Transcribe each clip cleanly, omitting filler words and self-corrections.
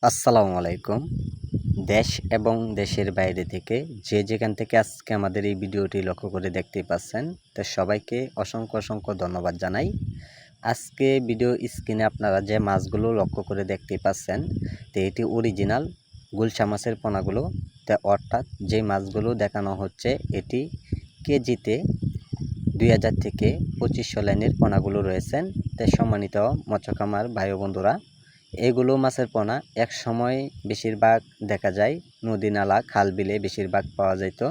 আসসালামু আলাইকুম। দেশ এবং দেশের বাইরে থেকে যে যেখান থেকে আজকে আমাদের এই ভিডিওটি লক্ষ্য করে দেখতেই পাচ্ছেন, তো সবাইকে অসংখ্য ধন্যবাদ জানাই। আজকে ভিডিও স্ক্রিনে আপনারা যে মাছগুলো লক্ষ্য করে দেখতেই পাচ্ছেন, তো এটি অরিজিনাল গুলশা মাছের পোনাগুলো। তো অর্থাৎ যে মাছগুলো দেখানো হচ্ছে এটি কেজিতে 2000 থেকে 2500 লাইনের পোনাগুলো রয়েছেন। তো সম্মানিত মৎস্য খামার ভাই ও বন্ধুরা, এগুলো মাছের পোনা এক সময় বেশিরভাগ দেখা যায় নদী নালা খাল বিলে বেশিরভাগ পাওয়া যেত।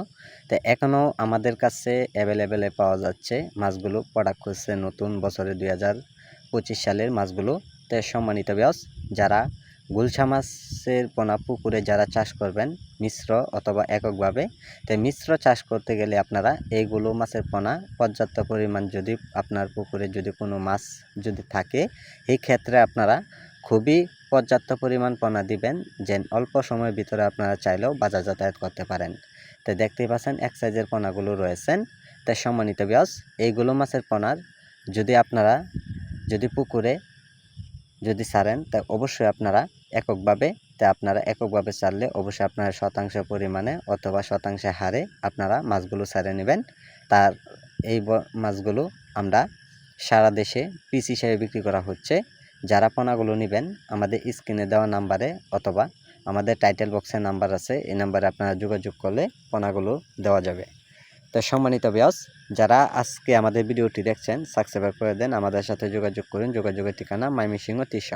তো এখনও আমাদের কাছে অ্যাভেলেবেলে পাওয়া যাচ্ছে মাছগুলো। প্রোডাক্ট হচ্ছে নতুন বছরে 2025 সালের মাছগুলো। তো সম্মানিত ভিউয়ার্স, যারা গুলশা মাছের পোনা পুকুরে যারা চাষ করবেন মিশ্র অথবা এককভাবে, তো মিশ্র চাষ করতে গেলে আপনারা এইগুলো মাছের পোনা পর্যাপ্ত পরিমাণ যদি আপনার পুকুরে যদি কোনো মাছ যদি থাকে, এই ক্ষেত্রে আপনারা খুবই পর্যাপ্ত পরিমাণ পোনা দিবেন, যে অল্প সময়ের ভিতরে আপনারা চাইলেও বাজার যাতায়াত করতে পারেন। তো দেখতেই পাচ্ছেন এক সাইজের পোনাগুলো রয়েছেন। তাই সম্মানিত ভিউয়ার্স, এইগুলো মাছের পোনার যদি আপনারা যদি পুকুরে যদি ছাড়েন, তা অবশ্যই আপনারা এককভাবে ছাড়লে অবশ্যই আপনারা শতাংশ পরিমাণে অথবা শতাংশে হারে আপনারা মাছগুলো ছেড়ে নেবেন। তার এই মাছগুলো আমরা সারা দেশে পিস হিসেবে বিক্রি করা হচ্ছে। যারা পোনাগুলো নেবেন আমাদের স্ক্রিনে দেওয়া নাম্বারে অথবা আমাদের টাইটেল বক্সে নাম্বার আছে, এই নাম্বারে আপনারা যোগাযোগ করলে পোনাগুলো দেওয়া যাবে। তো সম্মানিত ভিউয়ার্স, যারা আজকে আমাদের ভিডিওটি দেখছেন সাবস্ক্রাইব করে দেন, আমাদের সাথে যোগাযোগ করুন। যোগাযোগের ঠিকানা ময়মনসিংহ 30।